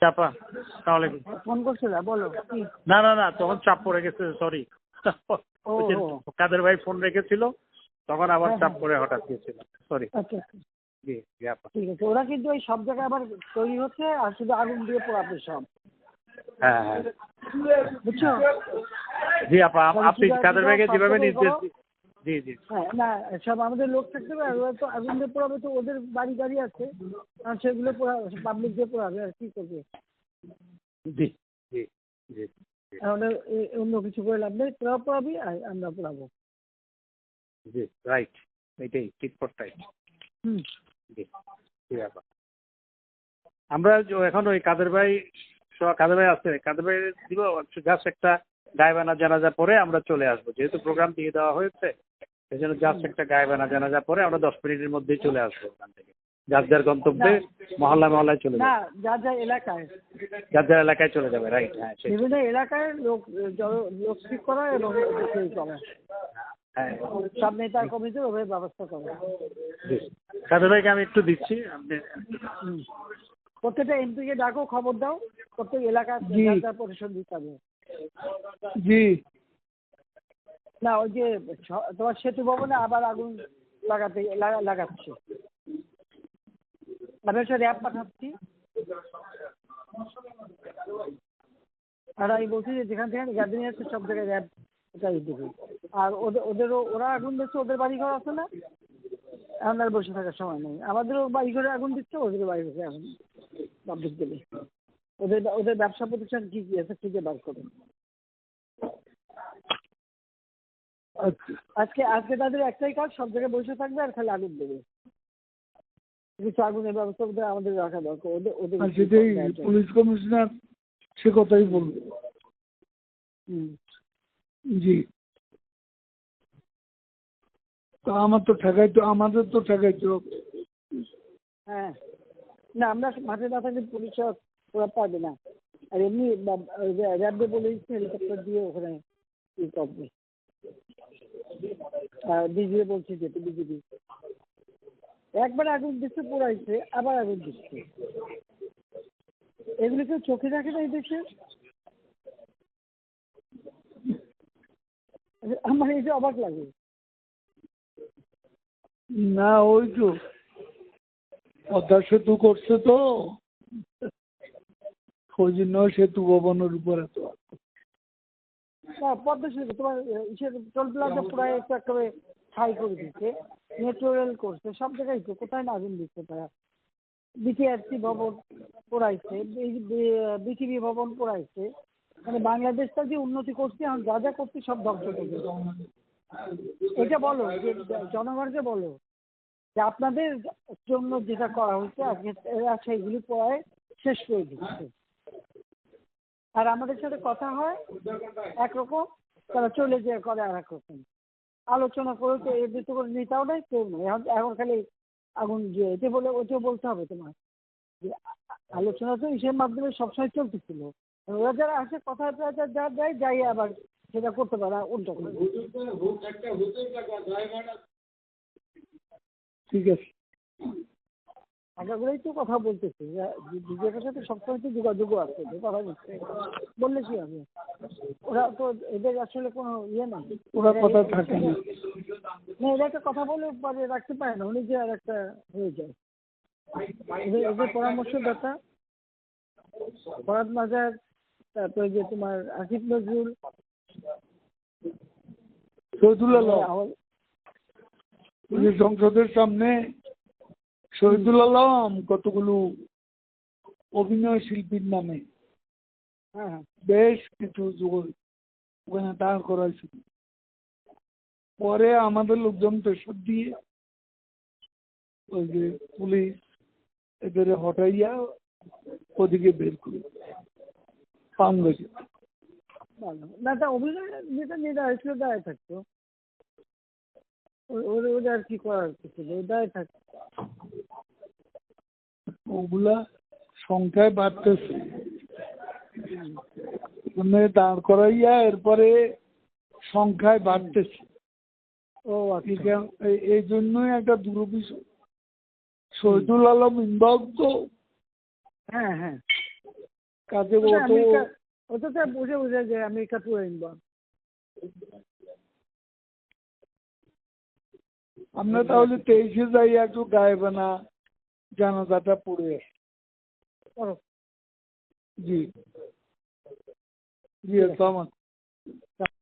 চাপা আসসালামু আলাইকুম। ফোন করছিল, বলো কি? না না না, তখন চাপ পড়ে গেছে, সরি। কাদের ভাই ফোন রেখেছিল, তখন আবার চাপ পড়ে হঠাৎ গিয়েছিল, সরি। আচ্ছা জি জি আপা। ঠিক আছে। ওরা কিন্তু ওই সব জায়গায় আবার তৈরি হচ্ছে, আর শুধু আগুন দিয়ে পোড়াবে সব। হ্যাঁ হ্যাঁ বুঝছো? জি আপা, আপনি কাদের ভাইকে যেভাবে নির্দেশ জি জি হ্যাঁ, না সব আমাদের লোক থাকতে হবে, আর ওরা তো আগুন দিয়ে পোড়াবে, তো ওদের বাড়ি গাড়ি আছে, আর সেগুলো পাবলিক দিয়ে পোড়াবে, আর কি করবে? জি জি জি তাহলে অন্য কিছু করে লাভ নেই, তোরা পোড়াবি আর আমরা পোড়াবো। জি রাইট, এটাই ঠিক ফর রাইট। হুম। জি জি আপা। আমরা এখন ওই কাদের ভাই আছে, কাদের ভাই দিব জাস্ট একটা গায়েবানা জানাজা পরে আমরা চলে আসবো, যেহেতু প্রোগ্রাম দিয়ে দেওয়া হয়েছে, সেই জন্য জাস্ট একটা গায়েবানা জানাজা পরে আমরা 10 মিনিটের মধ্যেই চলে আসবো ওখান থেকে, যার যার গন্তব্যে মহল্লায় চলে না, যাবে। যার যার এলাকায়, যার যার এলাকায় চলে যাবে, রাইট। হ্যাঁ বিভিন্ন এলাকায় লোক ঠিক করা এবং সেই করা, হ্যাঁ সব নেতা কমিটির ওভাবে ব্যবস্থা করা। জি, কাদের ভাইকে আমি একটু দিচ্ছি, আপনি প্রত্যেকটা এমপিকে ডাকো, খবর দাও, প্রত্যেক এলাকার পরিশোধ দিতে হবে। জি না, ওই যে তোমার সেতু ভবনে আবার আগুন লাগাচ্ছে, আমি একটা র্যাব পাঠাচ্ছি, আর আমি বলছি যে যেখান থেকে গ্যাদারিং আছে সব জায়গায় র্যাব দেবে। আর ওরা আগুন দিচ্ছে, ওদের বাড়ি ঘর আছে না, এখন আর বসে থাকার সময় নেই। আমাদেরও বাড়ি ঘরে আগুন দিচ্ছে, ওদের বাড়ি ঘরে আগুন পাবলিক দেবে। ওদের ব্যবসা প্রতিষ্ঠান কি কি আছে খুঁজে বার করে। আজকে তাদের একটাই কাজ, সব জায়গায় বসে থাকবে আর খালি আগুন দেবে। কিছু আগুনের ব্যবস্থা আমাদের রাখা দরকার। ওদের পুলিশ কমিশনার সে কথাই বলবো। জি, তা আমাদের তো ঠেকাইতে হবে। হ্যাঁ, না আমরা মাঠে না থাকলে পুলিশ ওরা পারবে না। আর এমনি র্যাবে পুলিশ হেলিকপ্টার দিয়ে ওখানে ই করবে। বিজিবি বলছে যেতে, বিজিবি একবার আগুন দিচ্ছে, পোড়াইছে, আবার আগুন দিচ্ছে। এগুলি কেউ চোখে রাখে না এই দেশে। আমার এই যে অবাক লাগে। না, ওই তো পদ্মা সেতু করছে তো, ওই জন্য সেতু ভবনের উপর এত। পদ্মা সেতু তোমার টোল প্লাজা পুরাই একটু একেবারে ছাই করে দিচ্ছে, মেট্রো রেল করছে, সব জায়গায় তো কোথায় না আগুন দিচ্ছে তারা। বিটিআরসি ভবন পোড়াইছে, বিটিভি ভবন পোড়াইছে। মানে বাংলাদেশটা যে উন্নতি করছে, এখন যা যা করছে সব ধ্বংস করছে। এটা বলো যে জনগণকে বলো যে আপনাদের জন্য যেটা করা হচ্ছে আজকে এরা সেইগুলি পড়ায় শেষ করে দিচ্ছে। আর আমাদের সাথে কথা হয় একরকম, তারা চলে যেয়ে করে আর এক রকম। আলোচনা করে তো এর ভিতরে করে নেতাও নেই, কেউ নেই। এখন খালি আগুন দিয়ে এটা বলে ওইটা বলতে হবে তোমার যে আলোচনা তো ইসের মাধ্যমে সবসময় চলতেছিল। ওরা যারা আসে কথা যা দেয় যাই আবার সেটা করতে পারে উল্টো করে। ঠিক আছে, আগে করেই তো কথা বলতেছি, বিজেপির সাথে সবসময় তো যোগাযোগ আছে, কথা বলছে বললে কি হবে। ওরা তো এদের আসলে কোনো ইয়ে নেই, ওরা কথা থাকে না। এরা একটা কথা বলে পরে রাখতে পারে না, উনি যে আর একটা হয়ে যায়। এদের পরামর্শদাতা ফরাদ মাজার, তারপরে যে তোমার আসিফ নজরুল, শহীদুল আলম, সংসদের সামনে শহীদুল আলম কতগুলো অভিনয় শিল্পীর নামে বেশ কিছু ওখানে দাঁড় করাইছিল। পরে আমাদের লোকজন প্রেশার দিয়ে ওই যে পুলিশ এদের হটাইয়া ওদিকে বের করে পান গেছে। না, তা অভিনয় যেটা নিয়ে হয়েছিল দায় থাকতো, ওদের আর কি করার কিছু দায় থাকতো। ওগুলা সংখ্যায় বাড়তেছে, দাঁড় করাইয়া এরপরে সংখ্যায় বাড়তেছে। এই জন্যই একটা দুরভিসন্ধি। শহীদুল আলম ইনভলভ তো। হ্যাঁ হ্যাঁ, কাজে ওটা অত আমেরিকা, ওটা তো বুঝে বুঝে যে আমেরিকা ট্যুর ইনভলভ। আমরা তাহলে 23-এ যাই, একটু গায়েবানা জানাজাটা পড়ে আসি। করো। জি জি, আসসালামু আলাইকুম।